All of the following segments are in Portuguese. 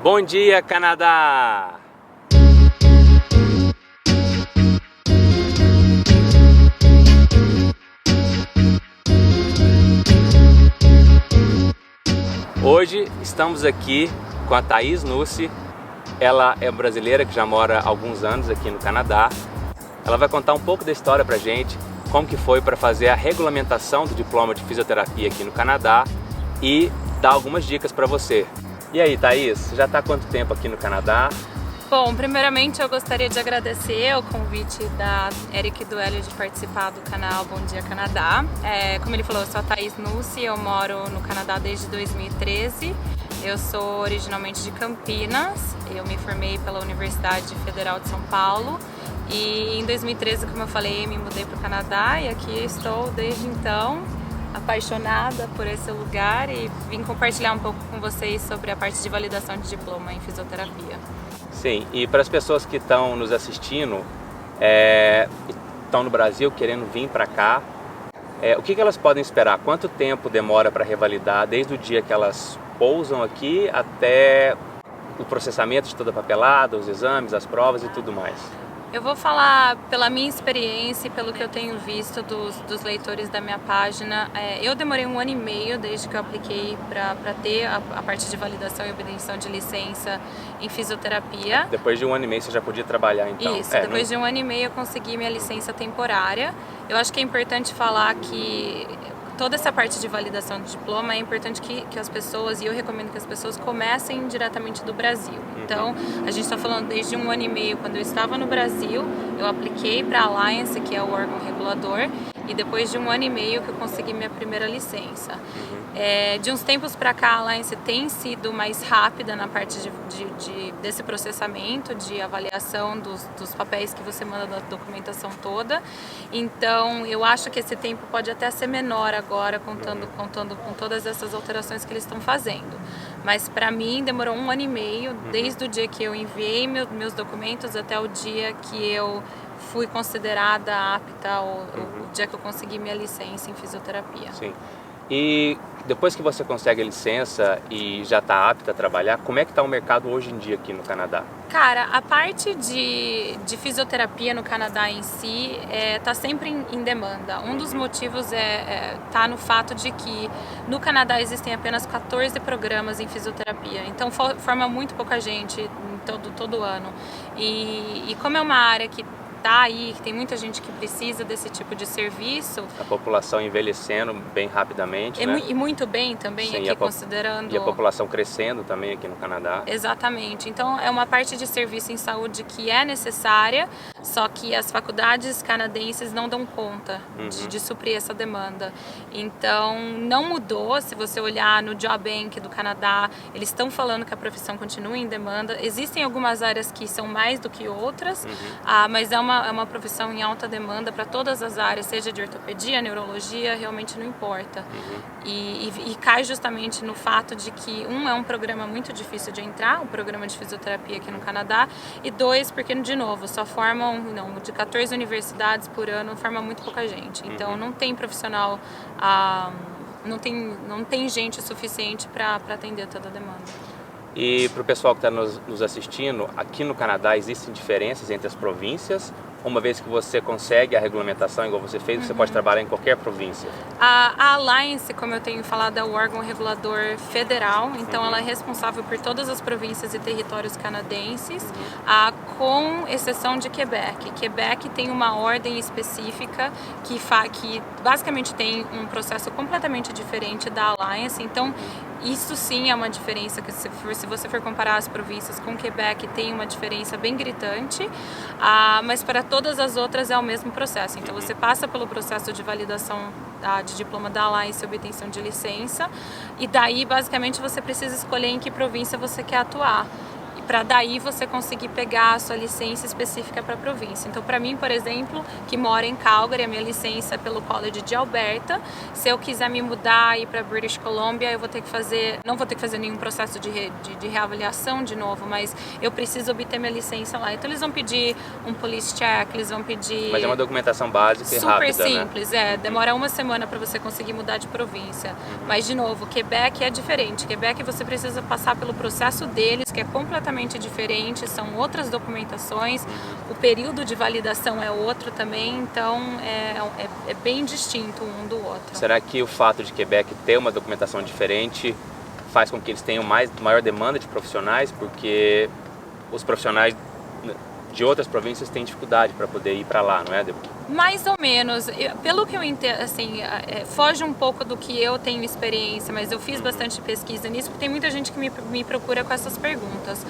Bom dia, Canadá! Hoje estamos aqui com a Thaís Nussi. Ela é brasileira que já mora há alguns anos aqui no Canadá. Ela vai contar um pouco da história pra gente, como que foi para fazer a regulamentação do diploma de fisioterapia aqui no Canadá e dar algumas dicas para você. E aí, Thaís, você já está há quanto tempo aqui no Canadá? Bom, primeiramente eu gostaria de agradecer o convite da Eric e do Hélio de participar do canal Bom Dia Canadá. Como ele falou, eu sou a Thaís Nussi, eu moro no Canadá desde 2013. Eu sou originalmente de Campinas, eu me formei pela Universidade Federal de São Paulo e em 2013, como eu falei, me mudei para o Canadá e aqui estou desde então, apaixonada por esse lugar e vim compartilhar um pouco com vocês sobre a parte de validação de diploma em fisioterapia. Sim, e para as pessoas que estão nos assistindo, estão no Brasil querendo vir para cá, o que elas podem esperar? Quanto tempo demora para revalidar, desde o dia que elas pousam aqui até o processamento de toda a papelada, os exames, as provas e tudo mais? Eu vou falar pela minha experiência e pelo que eu tenho visto dos leitores da minha página. Eu demorei 1 ano e meio desde que eu apliquei para ter a parte de validação e obtenção de licença em fisioterapia. Depois de 1 ano e meio você já podia trabalhar então? Isso, depois de 1 ano e meio eu consegui minha licença temporária. Eu acho que é importante falar que toda essa parte de validação de diploma é importante que as pessoas, e eu recomendo que as pessoas comecem diretamente do Brasil. Então, a gente está falando desde 1 ano e meio, quando eu estava no Brasil, eu apliquei para a Alliance, que é o órgão regulador, e depois de 1 ano e meio que eu consegui minha primeira licença. De uns tempos para cá, a Alliance tem sido mais rápida na parte desse processamento, de avaliação dos papéis que você manda da documentação toda. Então, eu acho que esse tempo pode até ser menor agora, contando com todas essas alterações que eles estão fazendo. Mas para mim demorou 1 ano e meio, desde o dia que eu enviei meus documentos até o dia que eu fui considerada apta, o dia que eu consegui minha licença em fisioterapia. Sim. E depois que você consegue a licença e já está apta a trabalhar, como é que está o mercado hoje em dia aqui no Canadá? Cara, a parte de fisioterapia no Canadá em si está sempre em demanda. Um dos motivos tá no fato de que no Canadá existem apenas 14 programas em fisioterapia, então forma muito pouca gente em todo ano. E como é uma área que tá aí, que tem muita gente que precisa desse tipo de serviço. A população envelhecendo bem rapidamente, né? E muito bem também. Sim, aqui considerando... E a população crescendo também aqui no Canadá. Exatamente. Então é uma parte de serviço em saúde que é necessária, só que as faculdades canadenses não dão conta de suprir essa demanda. Então não mudou, se você olhar no Job Bank do Canadá, eles estão falando que a profissão continua em demanda. Existem algumas áreas que são mais do que outras, mas é uma profissão em alta demanda para todas as áreas, seja de ortopedia, neurologia, realmente não importa. E cai justamente no fato de que, é um programa muito difícil de entrar, o programa de fisioterapia aqui no Canadá, e 2, porque, de novo, só formam, de 14 universidades por ano, forma muito pouca gente. Então, não tem profissional, não tem gente suficiente para atender toda a demanda. E para o pessoal que está nos assistindo, aqui no Canadá existem diferenças entre as províncias? Uma vez que você consegue a regulamentação, igual você fez, você pode trabalhar em qualquer província? A Alliance, como eu tenho falado, é o órgão regulador federal, então ela é responsável por todas as províncias e territórios canadenses, com exceção de Quebec. Quebec tem uma ordem específica que basicamente tem um processo completamente diferente da Alliance, então isso sim é uma diferença, que se você for comparar as províncias com Quebec, tem uma diferença bem gritante, mas para todas as outras é o mesmo processo. Então você passa pelo processo de validação de diploma da Alliance e obtenção de licença, e daí basicamente você precisa escolher em que província você quer atuar. para daí você conseguir pegar a sua licença específica para a província. Então, para mim, por exemplo, que moro em Calgary, a minha licença é pelo College de Alberta. Se eu quiser me mudar e ir para British Columbia, eu vou ter que fazer, não vou ter que fazer nenhum processo de reavaliação de novo, mas eu preciso obter minha licença lá. Então, eles vão pedir um police check, eles vão pedir... Mas é uma documentação básica e rápida, super simples, né? Demora uma semana para você conseguir mudar de província. Mas, de novo, Quebec é diferente. Quebec você precisa passar pelo processo deles, que é completamente diferente, são outras documentações, o período de validação é outro também, então é bem distinto um do outro. Será que o fato de Quebec ter uma documentação diferente faz com que eles tenham maior demanda de profissionais, porque os profissionais de outras províncias têm dificuldade para poder ir para lá, não é, Débora? Mais ou menos. Pelo que eu entendo, assim, foge um pouco do que eu tenho experiência, mas eu fiz bastante pesquisa nisso, porque tem muita gente que me procura com essas perguntas.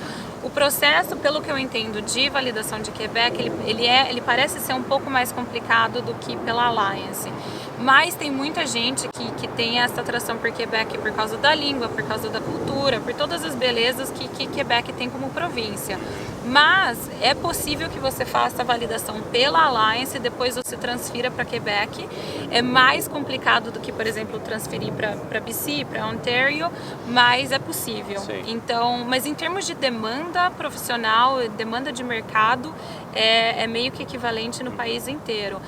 O processo, pelo que eu entendo, de validação de Quebec, ele parece ser um pouco mais complicado do que pela Alliance. Mas tem muita gente que tem essa atração por Quebec por causa da língua, por causa da cultura, por todas as belezas que Quebec tem como província. Mas é possível que você faça a validação pela Alliance e depois você transfira para Quebec. É mais complicado do que, por exemplo, transferir para BC, para Ontario, mas é possível. Sim. Então, mas em termos de demanda profissional, demanda de mercado, é meio que equivalente no país inteiro.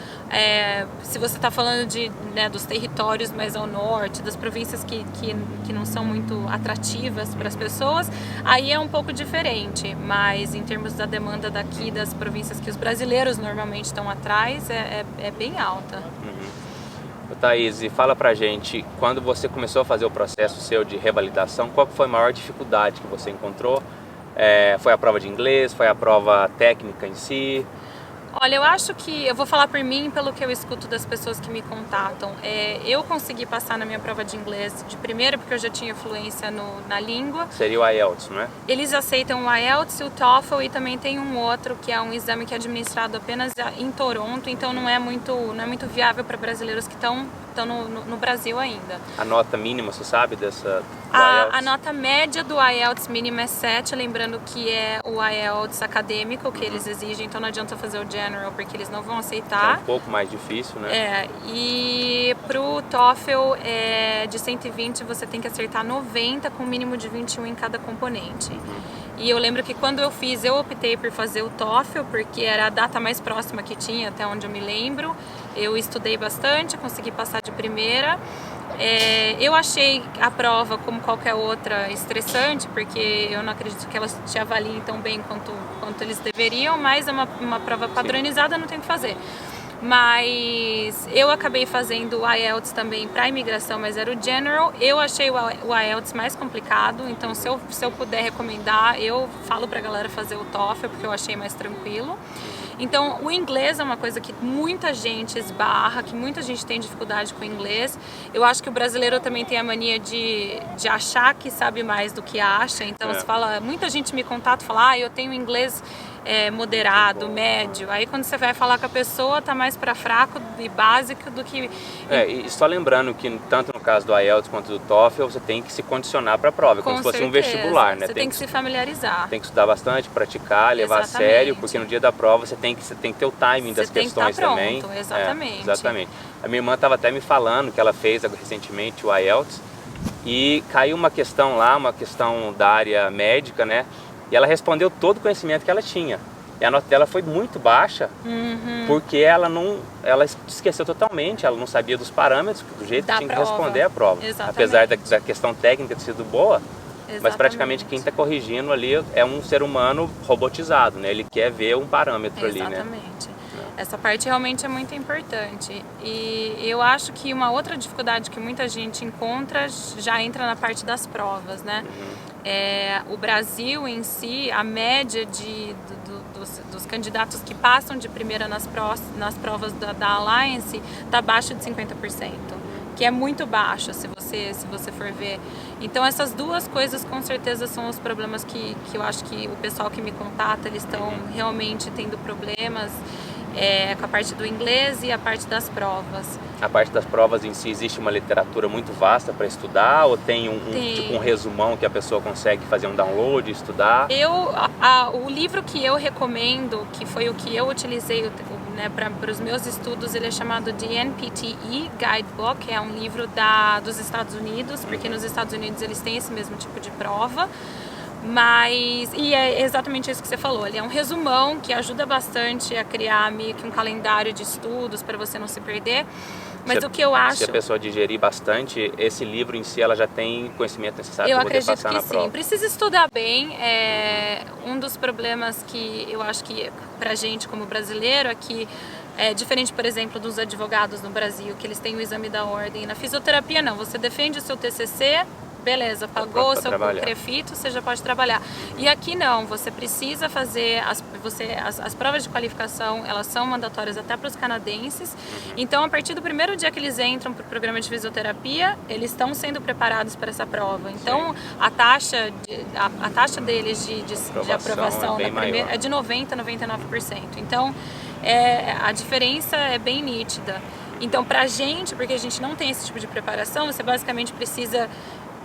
Se você está falando dos territórios mais ao norte, das províncias que não são muito atrativas para as pessoas, aí é um pouco diferente, mas em termos da demanda daqui, das províncias que os brasileiros normalmente estão atrás, é bem alta. Thaís, e fala pra gente, quando você começou a fazer o processo seu de revalidação, qual foi a maior dificuldade que você encontrou? Foi a prova de inglês? Foi a prova técnica em si? Olha, eu acho que, eu vou falar por mim, pelo que eu escuto das pessoas que me contatam. Eu consegui passar na minha prova de inglês de primeira, porque eu já tinha fluência na língua. Seria o IELTS, não é? Eles aceitam o IELTS e o TOEFL, e também tem um outro, que é um exame que é administrado apenas em Toronto, então não é muito viável para brasileiros que estão no Brasil ainda. A nota mínima, você sabe, dessa... A nota média do IELTS mínima é 7, lembrando que é o IELTS acadêmico que eles exigem, então não adianta fazer o General, porque eles não vão aceitar. É um pouco mais difícil, né? E pro TOEFL, de 120, você tem que acertar 90 com um mínimo de 21 em cada componente. E eu lembro que quando eu fiz, eu optei por fazer o TOEFL, porque era a data mais próxima que tinha, até onde eu me lembro. Eu estudei bastante, consegui passar de primeira. Eu achei a prova, como qualquer outra, estressante, porque eu não acredito que elas te avaliem tão bem quanto eles deveriam, mas é uma prova padronizada, não tem o que fazer. Mas eu acabei fazendo o IELTS também para imigração, mas era o General. Eu achei o IELTS mais complicado, então se eu puder recomendar, eu falo pra galera fazer o TOEFL, porque eu achei mais tranquilo. Então, o inglês é uma coisa que muita gente esbarra, que muita gente tem dificuldade com o inglês. Eu acho que o brasileiro também tem a mania de achar que sabe mais do que acha. Então, você fala, muita gente me contata e fala, eu tenho inglês moderado, médio. Aí, quando você vai falar com a pessoa, tá mais para fraco e básico do que... E só lembrando que, tanto no caso do IELTS quanto do TOEFL, você tem que se condicionar para a prova, como se fosse um vestibular, né? Você tem que se familiarizar. Tem que estudar bastante, praticar, levar a sério, porque no dia da prova você tem que ter o timing das questões também. Exatamente. Exatamente. A minha irmã estava até me falando que ela fez recentemente o IELTS e caiu uma questão lá, uma questão da área médica, né? E ela respondeu todo o conhecimento que ela tinha. E a nota dela foi muito baixa, porque ela esqueceu totalmente, ela não sabia dos parâmetros, do jeito que tinha que responder a prova. Exatamente. Apesar da questão técnica ter sido boa, mas praticamente quem está corrigindo ali é um ser humano robotizado, né? Ele quer ver um parâmetro ali, né? Exatamente. Essa parte realmente é muito importante. E eu acho que uma outra dificuldade que muita gente encontra já entra na parte das provas, né? O Brasil em si, a média dos candidatos que passam de primeira nas provas da Alliance está abaixo de 50%, que é muito baixo se você for ver. Então essas duas coisas com certeza são os problemas que eu acho que o pessoal que me contata, eles estão realmente tendo problemas. com a parte do inglês e a parte das provas. A parte das provas em si, existe uma literatura muito vasta para estudar ou tem tipo um resumão que a pessoa consegue fazer um download e estudar? O livro que eu recomendo, que foi o que eu utilizei né, para os meus estudos, ele é chamado de NPTE Guidebook, que é um livro dos Estados Unidos, porque nos Estados Unidos eles têm esse mesmo tipo de prova. E é exatamente isso que você falou, ele é um resumão que ajuda bastante a criar meio que um calendário de estudos para você não se perder. Mas o que eu acho... Se a pessoa digerir bastante, esse livro em si, ela já tem conhecimento necessário para poder passar na prova? Eu acredito que sim. Precisa estudar bem. Um dos problemas que eu acho que pra gente como brasileiro é que diferente, por exemplo, dos advogados no Brasil, que eles têm o exame da ordem. Na fisioterapia não, você defende o seu TCC, beleza, pagou o seu CREFITO, você já pode trabalhar. E aqui não, você precisa fazer, as provas de qualificação, elas são mandatórias até para os canadenses. Então, a partir do primeiro dia que eles entram para o programa de fisioterapia, eles estão sendo preparados para essa prova. Então, a taxa deles de aprovação é de 90% a 99%. Então, a diferença é bem nítida. Então, pra gente, porque a gente não tem esse tipo de preparação, você basicamente precisa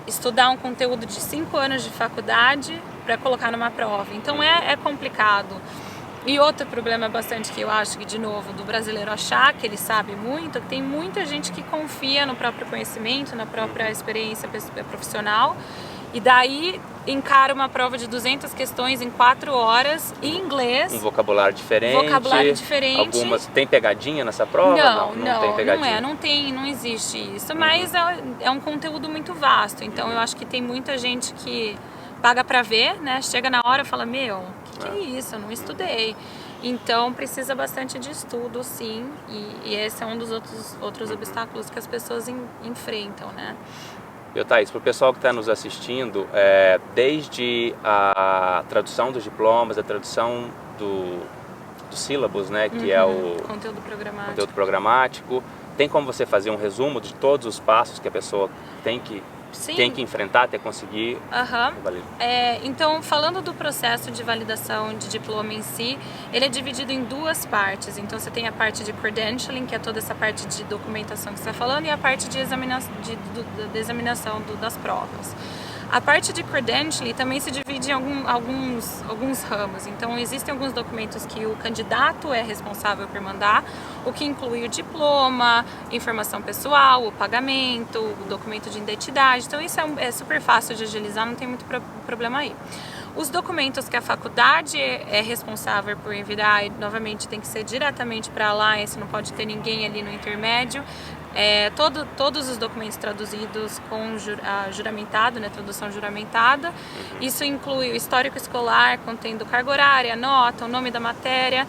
estudar um conteúdo de 5 anos de faculdade para colocar numa prova. Então é complicado. E outro problema bastante que eu acho que, de novo, do brasileiro achar que ele sabe muito, que tem muita gente que confia no próprio conhecimento, na própria experiência profissional, e daí encara uma prova de 200 questões em 4 horas em inglês. Um vocabulário diferente. Algumas... Tem pegadinha nessa prova? Não tem pegadinha. Não existe isso, mas é um conteúdo muito vasto. Então eu acho que tem muita gente que paga pra ver, né? Chega na hora e fala, meu, que é isso? Eu não estudei. Então precisa bastante de estudo, sim, e esse é um dos outros obstáculos que as pessoas enfrentam, né? Thaís, para o pessoal que está nos assistindo, desde a tradução dos diplomas, a tradução do syllabus, né, que é o conteúdo programático, tem como você fazer um resumo de todos os passos que a pessoa tem que enfrentar até conseguir validar? Então, falando do processo de validação de diploma em si, ele é dividido em 2 partes. Então, você tem a parte de credentialing, que é toda essa parte de documentação que você está falando, e a parte de examinação das provas. A parte de credentialing também se divide em alguns ramos. Então, existem alguns documentos que o candidato é responsável por mandar, o que inclui o diploma, informação pessoal, o pagamento, o documento de identidade. Então, isso é super fácil de agilizar, não tem muito problema aí. Os documentos que a faculdade é responsável por enviar, novamente, tem que ser diretamente para a Alliance, não pode ter ninguém ali no intermédio. Todos os documentos traduzidos com juramentado, né, tradução juramentada. Isso inclui o histórico escolar, contendo carga horária, nota, o nome da matéria,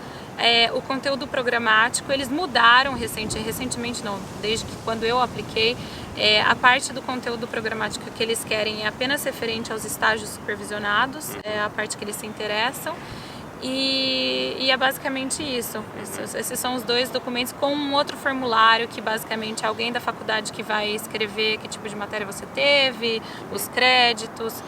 o conteúdo programático. Eles mudaram recentemente não, desde que quando eu apliquei, a parte do conteúdo programático que eles querem é apenas referente aos estágios supervisionados, é a parte que eles se interessam. E é basicamente isso. Esses são os 2 documentos com um outro formulário que basicamente é alguém da faculdade que vai escrever que tipo de matéria você teve, os créditos.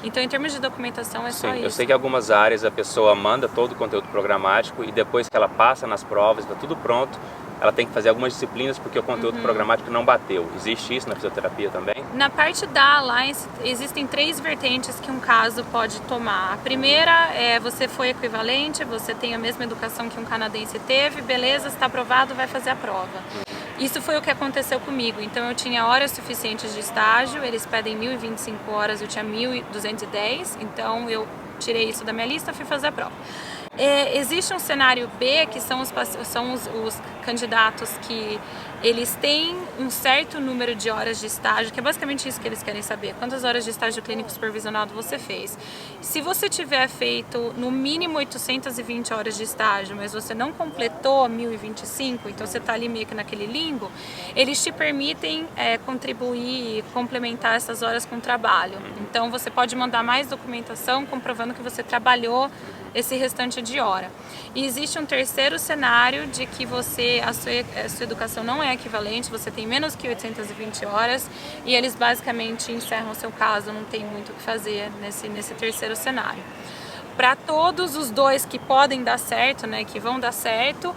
Então, em termos de documentação, só isso. Eu sei que em algumas áreas a pessoa manda todo o conteúdo programático e depois que ela passa nas provas, está tudo pronto, ela tem que fazer algumas disciplinas porque o conteúdo programático não bateu. Existe isso na fisioterapia também? Na parte da Alliance, existem 3 vertentes que um caso pode tomar. A primeira é você foi equivalente, você tem a mesma educação que um canadense teve, beleza, está aprovado, vai fazer a prova. Isso foi o que aconteceu comigo. Então eu tinha horas suficientes de estágio, eles pedem 1.025 horas, eu tinha 1.210, então eu tirei isso da minha lista e fui fazer a prova. Existe um cenário B, que são os candidatos que eles têm um certo número de horas de estágio, que é basicamente isso que eles querem saber. Quantas horas de estágio clínico supervisionado você fez? Se você tiver feito no mínimo 820 horas de estágio, mas você não completou 1.025, então você está ali meio que naquele limbo, eles te permitem contribuir e complementar essas horas com trabalho. Então você pode mandar mais documentação comprovando que você trabalhou esse restante de hora. E existe um terceiro cenário de que a sua educação não é equivalente, você tem menos que 820 horas e eles basicamente encerram o seu caso, não tem muito o que fazer nesse terceiro cenário. Para todos os dois que podem dar certo, né, que vão dar certo,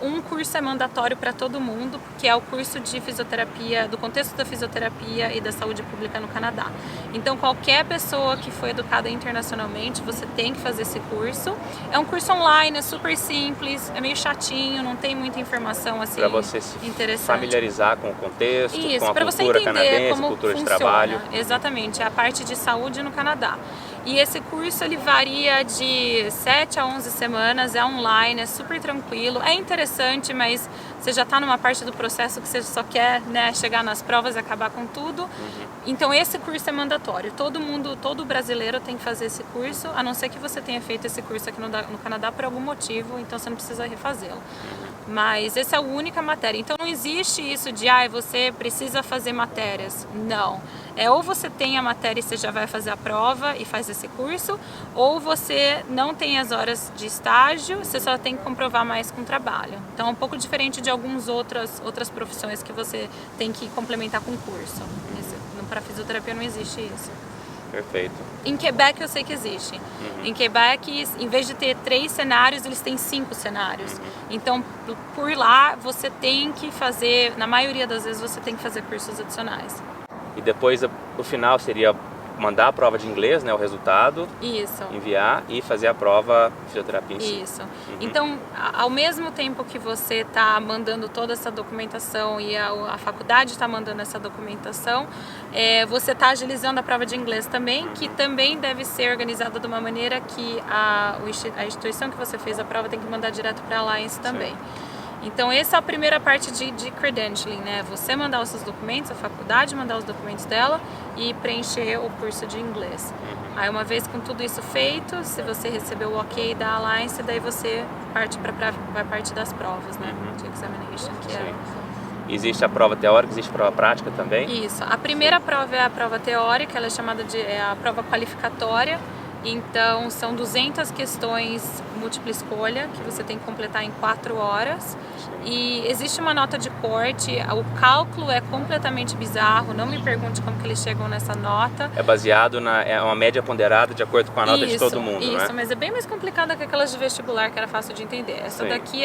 um curso é mandatório para todo mundo, que é o curso de fisioterapia, do contexto da fisioterapia e da saúde pública no Canadá. Então, qualquer pessoa que foi educada internacionalmente, você tem que fazer esse curso. É um curso online, é super simples, é meio chatinho, não tem muita informação assim interessante. Para você se familiarizar com o contexto, isso, com a para você cultura entender canadense, como cultura funciona. de trabalho. Exatamente, é a parte de saúde no Canadá. E esse curso ele varia de 7 a 11 semanas, é online, é super tranquilo, é interessante, mas você já está numa parte do processo que você só quer, né, chegar nas provas e acabar com tudo. Então esse curso é mandatório, todo brasileiro tem que fazer esse curso, a não ser que você tenha feito esse curso aqui no Canadá por algum motivo, então você não precisa refazê-lo. Mas essa é a única matéria, então não existe isso de você precisa fazer matérias, não. Ou você tem a matéria e você já vai fazer a prova e faz esse curso, ou você não tem as horas de estágio, você só tem que comprovar mais com o trabalho. Então é um pouco diferente de algumas outras profissões que você tem que complementar com curso. Para fisioterapia não existe isso. Perfeito. Em Quebec eu sei que existe. Em Quebec, em vez de ter 3 cenários, eles têm 5 cenários. Então, por lá, você tem que fazer, na maioria das vezes, você tem que fazer cursos adicionais. E depois, o final seria mandar a prova de inglês, né, o resultado, isso, enviar e fazer a prova de fisioterapia em si. Isso. Então, ao mesmo tempo que você está mandando toda essa documentação e a faculdade está mandando essa documentação, você está agilizando a prova de inglês também, que também deve ser organizada de uma maneira que a instituição que você fez a prova tem que mandar direto para a Alliance também. Então essa é a primeira parte de credentialing, né? Você mandar os seus documentos, a faculdade mandar os documentos dela e preencher o curso de inglês. Aí uma vez com tudo isso feito, se você recebeu o ok da Alliance, daí você vai parte das provas, né? De examination, que Existe a prova teórica, existe a prova prática também? Isso. A primeira prova é a prova teórica, ela é chamada de a prova qualificatória. Então, são 200 questões múltipla escolha que você tem que completar em 4 horas. E existe uma nota de corte, o cálculo é completamente bizarro, não me pergunte como que eles chegam nessa nota. É baseado é uma média ponderada de acordo com a nota de todo mundo, isso, né? Mas é bem mais complicada que aquelas de vestibular, que era fácil de entender. Essa daqui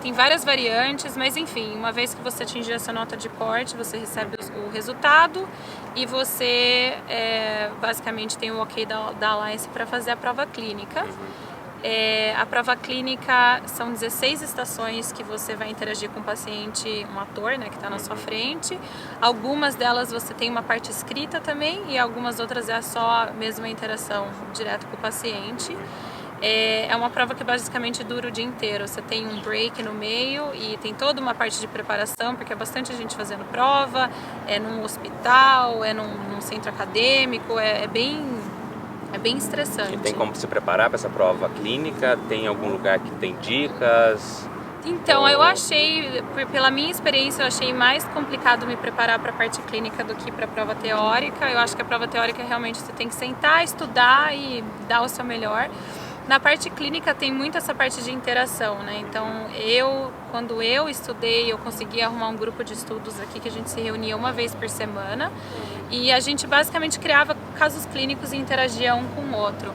tem várias variantes, mas enfim, uma vez que você atingir essa nota de corte, você recebe o resultado e você basicamente tem o ok da Alliance para fazer a prova clínica. A prova clínica são 16 estações que você vai interagir com o paciente, um ator, né, que está na sua frente. Algumas delas você tem uma parte escrita também e algumas outras é só mesmo a interação direto com o paciente. É uma prova que basicamente dura o dia inteiro. Você tem um break no meio e tem toda uma parte de preparação, porque é bastante gente fazendo prova, é num hospital, é num centro acadêmico, é bem estressante. E tem como se preparar para essa prova clínica? Tem algum lugar que tem dicas? Então, eu achei, pela minha experiência, eu achei mais complicado me preparar para a parte clínica do que para a prova teórica. Eu acho que a prova teórica realmente você tem que sentar, estudar e dar o seu melhor. Na parte clínica tem muito essa parte de interação, né? Então, quando eu estudei, eu consegui arrumar um grupo de estudos aqui que a gente se reunia uma vez por semana e a gente basicamente criava casos clínicos e interagia um com o outro.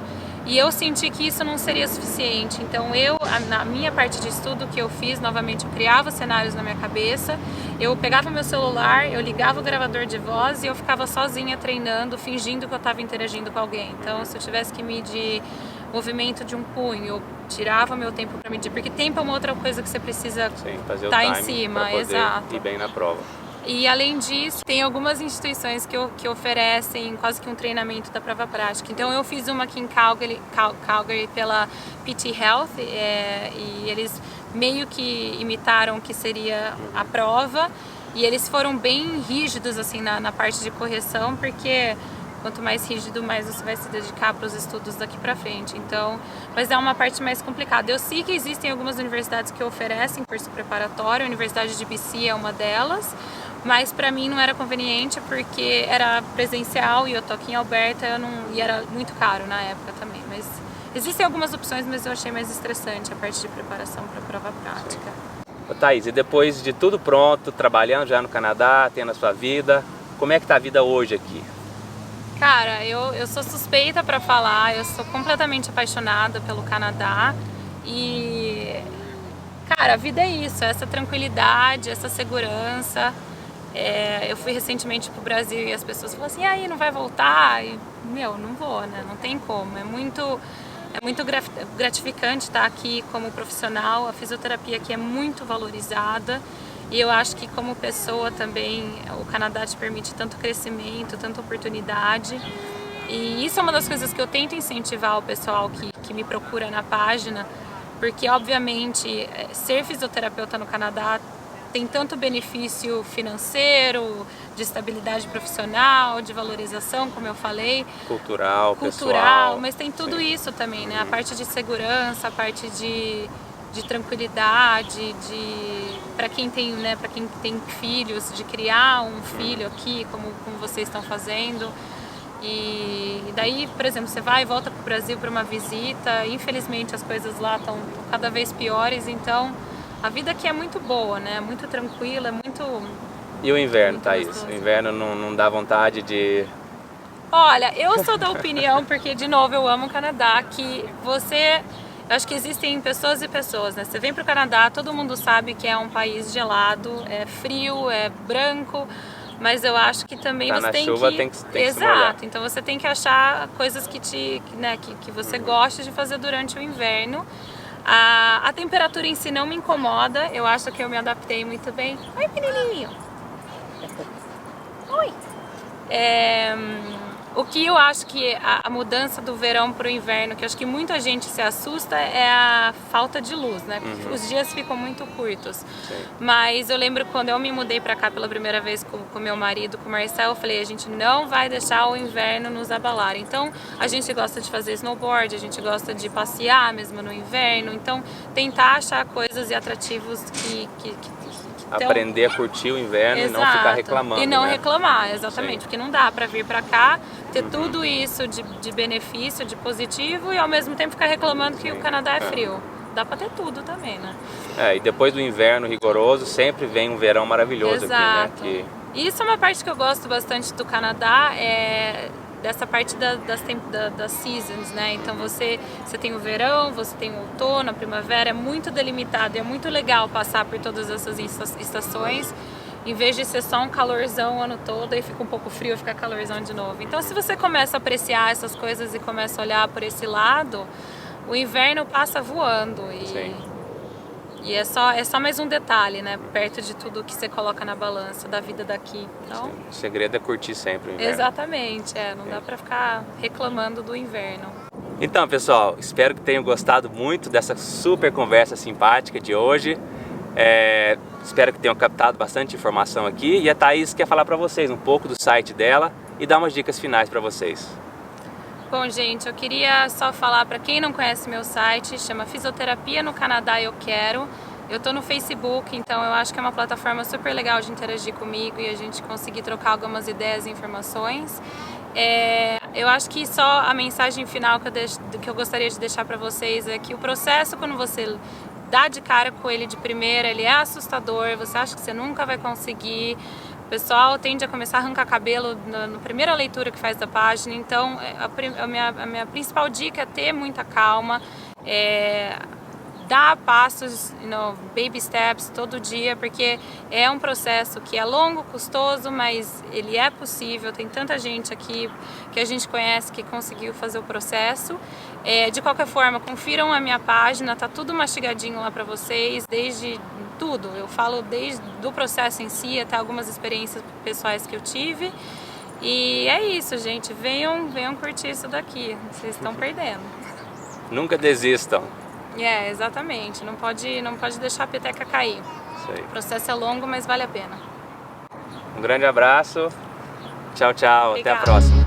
E eu senti que isso não seria suficiente, então na minha parte de estudo que eu fiz, novamente eu criava cenários na minha cabeça, eu pegava meu celular, eu ligava o gravador de voz e eu ficava sozinha treinando, fingindo que eu estava interagindo com alguém. Então se eu tivesse que medir movimento de um punho, eu tirava meu tempo para medir, porque tempo é uma outra coisa que você precisa estar em cima, pra poder exato. ir bem na prova. E além disso, tem algumas instituições que oferecem quase que um treinamento da prova prática. Então eu fiz uma aqui em Calgary pela PT Health e eles meio que imitaram o que seria a prova e eles foram bem rígidos assim na parte de correção, porque quanto mais rígido, mais você vai se dedicar para os estudos daqui para frente. Então, mas é uma parte mais complicada. Eu sei que existem algumas universidades que oferecem curso preparatório, a Universidade de BC é uma delas, mas para mim não era conveniente porque era presencial e eu tô aqui em Alberta e era muito caro na época também. Mas existem algumas opções, mas eu achei mais estressante a parte de preparação para a prova prática. Ô, Thaís, e depois de tudo pronto, trabalhando já no Canadá, tendo a sua vida, como é que tá a vida hoje aqui? Cara, eu sou suspeita para falar, eu sou completamente apaixonada pelo Canadá e, cara, a vida é isso, essa tranquilidade, essa segurança. Eu fui recentemente pro Brasil e as pessoas falam assim, e aí, não vai voltar? E, não vou, né? Não tem como. É muito gratificante estar aqui como profissional, a fisioterapia aqui é muito valorizada. E eu acho que como pessoa também, o Canadá te permite tanto crescimento, tanta oportunidade. E isso é uma das coisas que eu tento incentivar o pessoal que me procura na página, porque obviamente ser fisioterapeuta no Canadá tem tanto benefício financeiro, de estabilidade profissional, de valorização, como eu falei. Cultural, pessoal. Mas tem tudo Sim. isso também, né? A parte de segurança, a parte de tranquilidade, para quem tem, né, para quem tem filhos, de criar um filho aqui, como vocês estão fazendo. E daí, por exemplo, você vai e volta para o Brasil para uma visita, infelizmente as coisas lá estão cada vez piores, então a vida aqui é muito boa, né? Muito tranquila, muito... E o inverno, muito Thaís? gostoso. O inverno não dá vontade de... Olha, eu sou da opinião, porque de novo eu amo o Canadá, que eu acho que existem pessoas e pessoas, né? Você vem para o Canadá, todo mundo sabe que é um país gelado, é frio, é branco, mas eu acho que também você tem chuva, que... tem que se molhar. Exato, então você tem que achar coisas que você goste de fazer durante o inverno. A temperatura em si não me incomoda, eu acho que eu me adaptei muito bem. Oi, pequenininho! Oi! O que eu acho que a mudança do verão para o inverno, que eu acho que muita gente se assusta, é a falta de luz, né? Os dias ficam muito curtos. Sim. Mas eu lembro quando eu me mudei para cá pela primeira vez com meu marido, com o Marcel, eu falei, a gente não vai deixar o inverno nos abalar. Então, a gente gosta de fazer snowboard, a gente gosta de passear mesmo no inverno. Então, tentar achar coisas e atrativos que aprender a curtir o inverno. Exato. E não ficar reclamando. E não né? reclamar, exatamente. Sim. Porque não dá pra vir pra cá, ter tudo isso de benefício, de positivo, e ao mesmo tempo ficar reclamando que o Canadá é frio. Dá pra ter tudo também, né? E depois do inverno rigoroso, sempre vem um verão maravilhoso. Exato. Aqui, né? Isso é uma parte que eu gosto bastante do Canadá, dessa parte das seasons, né? Então você tem o verão, você tem o outono, a primavera, é muito delimitado, é muito legal passar por todas essas estações, em vez de ser só um calorzão o ano todo e fica um pouco frio e fica calorzão de novo. Então se você começa a apreciar essas coisas e começa a olhar por esse lado, o inverno passa voando e é só mais um detalhe, né? Perto de tudo que você coloca na balança da vida daqui. Então, Sim. O segredo é curtir sempre o inverno. Exatamente, não dá pra ficar reclamando do inverno. Então, pessoal, espero que tenham gostado muito dessa super conversa simpática de hoje. Espero que tenham captado bastante informação aqui. E a Thaís quer falar para vocês um pouco do site dela e dar umas dicas finais para vocês. Bom, gente, eu queria só falar para quem não conhece meu site, chama Fisioterapia no Canadá Eu Quero. Eu tô no Facebook, então eu acho que é uma plataforma super legal de interagir comigo e a gente conseguir trocar algumas ideias e informações. Eu acho que só a mensagem final que eu gostaria de deixar para vocês é que o processo, quando você dá de cara com ele de primeira, ele é assustador, você acha que você nunca vai conseguir. O pessoal tende a começar a arrancar cabelo na primeira leitura que faz da página, então a minha principal dica é ter muita calma, dar passos, baby steps todo dia, porque é um processo que é longo, custoso, mas ele é possível, tem tanta gente aqui que a gente conhece que conseguiu fazer o processo. De qualquer forma, confiram a minha página, tá tudo mastigadinho lá para vocês, desde tudo. Eu falo desde do processo em si até algumas experiências pessoais que eu tive. E é isso, gente. Venham curtir isso daqui. Vocês estão perdendo. Nunca desistam. Exatamente. Não pode deixar a peteca cair. Isso aí. O processo é longo, mas vale a pena. Um grande abraço. Tchau, tchau. Obrigada. Até a próxima.